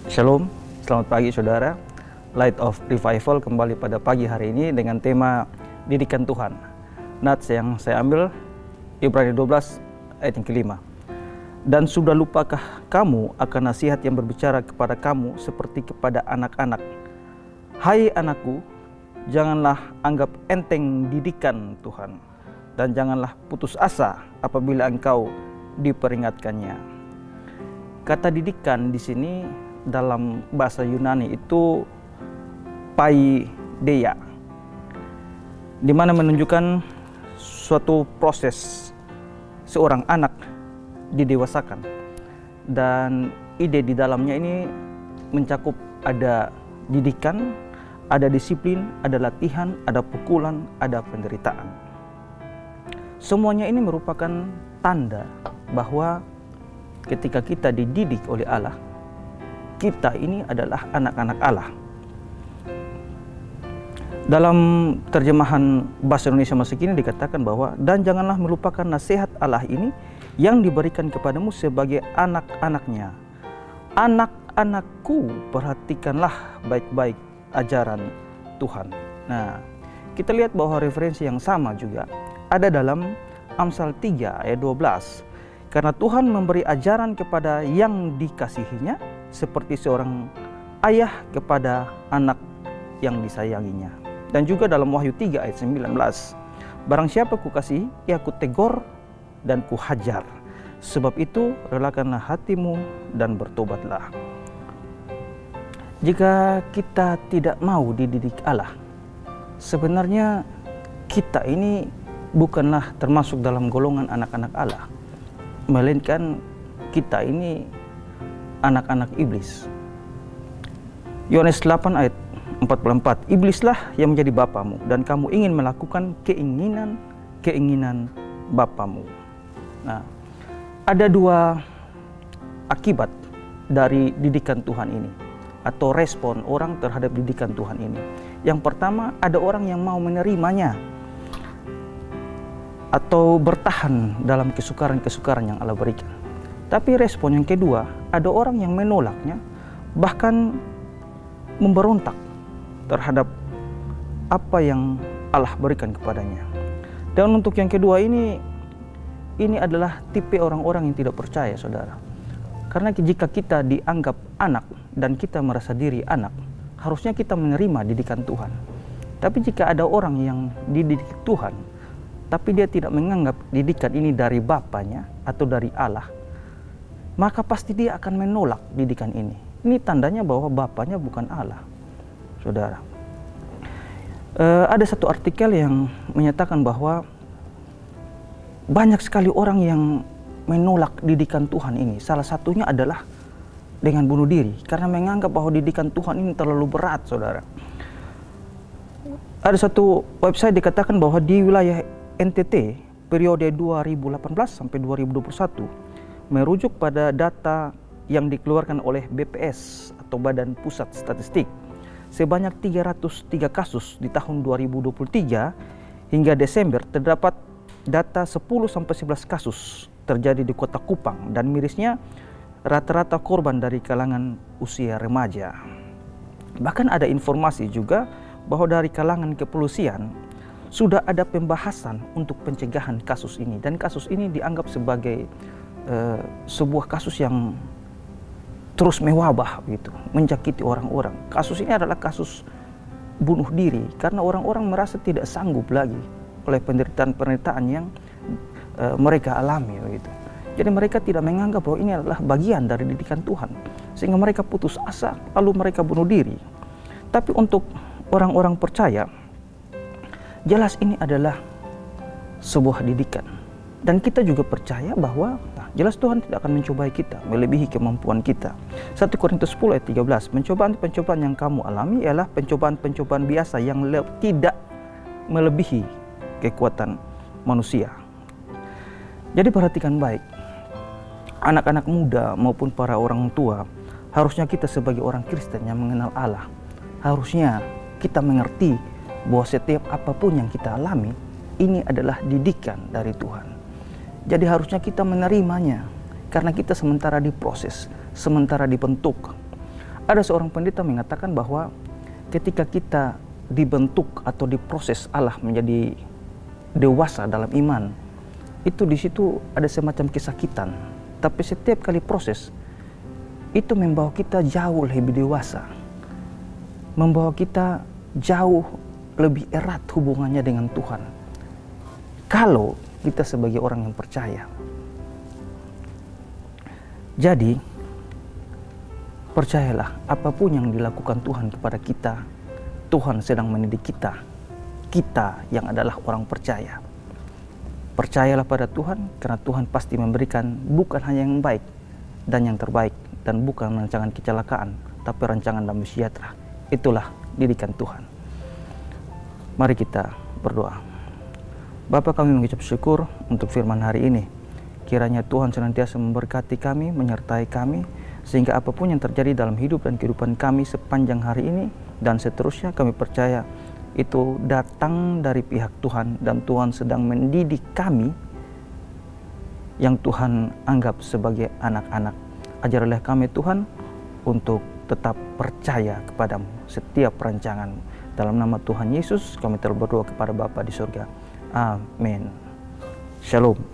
Shalom, selamat pagi saudara. Light of Revival kembali pada pagi hari ini dengan tema didikan Tuhan. Nats yang saya ambil Ibrani 12 ayat yang kelima. Dan sudah lupakah kamu akan nasihat yang berbicara kepada kamu seperti kepada anak-anak? Hai anakku, janganlah anggap enteng didikan Tuhan, dan janganlah putus asa apabila engkau diperingatkannya. Kata didikan di sini dalam bahasa Yunani itu paideia, di mana menunjukkan suatu proses seorang anak didewasakan, dan ide di dalamnya ini mencakup ada didikan, ada disiplin, ada latihan, ada pukulan, ada penderitaan. Semuanya ini merupakan tanda bahwa ketika kita dididik oleh Allah, kita ini adalah anak-anak Allah. Dalam terjemahan bahasa Indonesia masa kini dikatakan bahwa, dan janganlah melupakan nasihat Allah ini yang diberikan kepadamu sebagai anak-anaknya. Anak-anakku, perhatikanlah baik-baik ajaran Tuhan. Nah, kita lihat bahwa referensi yang sama juga ada dalam Amsal 3 ayat 12. Karena Tuhan memberi ajaran kepada yang dikasihinya seperti seorang ayah kepada anak yang disayanginya. Dan juga dalam Wahyu 3 ayat 19. Barang siapa kukasihi, ia kutegur dan kuhajar. Sebab itu relakanlah hatimu dan bertobatlah. Jika kita tidak mau dididik Allah, sebenarnya kita ini bukanlah termasuk dalam golongan anak-anak Allah, melainkan kita ini anak-anak iblis. Yohanes 8 ayat 44, iblislah yang menjadi bapamu, dan kamu ingin melakukan keinginan bapamu. Nah, ada dua akibat dari didikan Tuhan ini, atau respon orang terhadap didikan Tuhan ini. Yang pertama, ada orang yang mau menerimanya atau bertahan dalam kesukaran-kesukaran yang Allah berikan. Tapi respon yang kedua, ada orang yang menolaknya, bahkan memberontak terhadap apa yang Allah berikan kepadanya. Dan untuk yang kedua ini adalah tipe orang-orang yang tidak percaya, saudara. Karena jika kita dianggap anak dan kita merasa diri anak, harusnya kita menerima didikan Tuhan. Tapi jika ada orang yang dididik Tuhan, tapi dia tidak menganggap didikan ini dari bapaknya atau dari Allah, maka pasti dia akan menolak didikan ini. Ini tandanya bahwa bapaknya bukan Allah, saudara. Ada satu artikel yang menyatakan bahwa banyak sekali orang yang menolak didikan Tuhan ini. Salah satunya adalah dengan bunuh diri, karena menganggap bahwa didikan Tuhan ini terlalu berat, saudara. Ada satu website dikatakan bahwa di wilayah NTT periode 2018 sampai 2021 merujuk pada data yang dikeluarkan oleh BPS atau Badan Pusat Statistik, sebanyak 303 kasus di tahun 2023 hingga Desember terdapat data 10-11 kasus terjadi di Kota Kupang, dan mirisnya rata-rata korban dari kalangan usia remaja. Bahkan ada informasi juga bahwa dari kalangan kepolisian sudah ada pembahasan untuk pencegahan kasus ini, dan kasus ini dianggap sebagai sebuah kasus yang terus mewabah gitu, menjangkiti orang-orang. Kasus ini adalah kasus bunuh diri karena orang-orang merasa tidak sanggup lagi oleh penderitaan-penderitaan yang mereka alami gitu. Jadi mereka tidak menganggap bahwa ini adalah bagian dari didikan Tuhan, sehingga mereka putus asa lalu mereka bunuh diri. Tapi untuk orang-orang percaya, jelas ini adalah sebuah didikan, dan kita juga percaya bahwa jelas Tuhan tidak akan mencobai kita melebihi kemampuan kita. 1 Korintus 10 ayat 13, pencobaan-pencobaan yang kamu alami ialah pencobaan-pencobaan biasa yang tidak melebihi kekuatan manusia. Jadi perhatikan baik, anak-anak muda maupun para orang tua, harusnya kita sebagai orang Kristen yang mengenal Allah, harusnya kita mengerti bahwa setiap apapun yang kita alami, ini adalah didikan dari Tuhan. Jadi harusnya kita menerimanya, karena kita sementara diproses, sementara dibentuk. Ada seorang pendeta mengatakan bahwa ketika kita dibentuk atau diproses Allah menjadi dewasa dalam iman, itu di situ ada semacam kesakitan. Tapi setiap kali proses itu membawa kita jauh lebih dewasa, membawa kita jauh lebih erat hubungannya dengan Tuhan. Kalau kita sebagai orang yang percaya. Jadi, percayalah, apapun yang dilakukan Tuhan kepada kita, Tuhan sedang mendidik kita. Kita yang adalah orang percaya. Percayalah pada Tuhan, karena Tuhan pasti memberikan bukan hanya yang baik dan yang terbaik, dan bukan rancangan kecelakaan, tapi rancangan damai sejahtera. Itulah didikan Tuhan. Mari kita berdoa. Bapa, kami mengucap syukur untuk firman hari ini. Kiranya Tuhan senantiasa memberkati kami, menyertai kami, sehingga apapun yang terjadi dalam hidup dan kehidupan kami sepanjang hari ini dan seterusnya, kami percaya itu datang dari pihak Tuhan, dan Tuhan sedang mendidik kami yang Tuhan anggap sebagai anak-anak. Ajarilah kami Tuhan untuk tetap percaya kepadamu setiap rancangan-Mu. Dalam nama Tuhan Yesus kami telah berdoa kepada Bapa di surga. Amin. Shalom.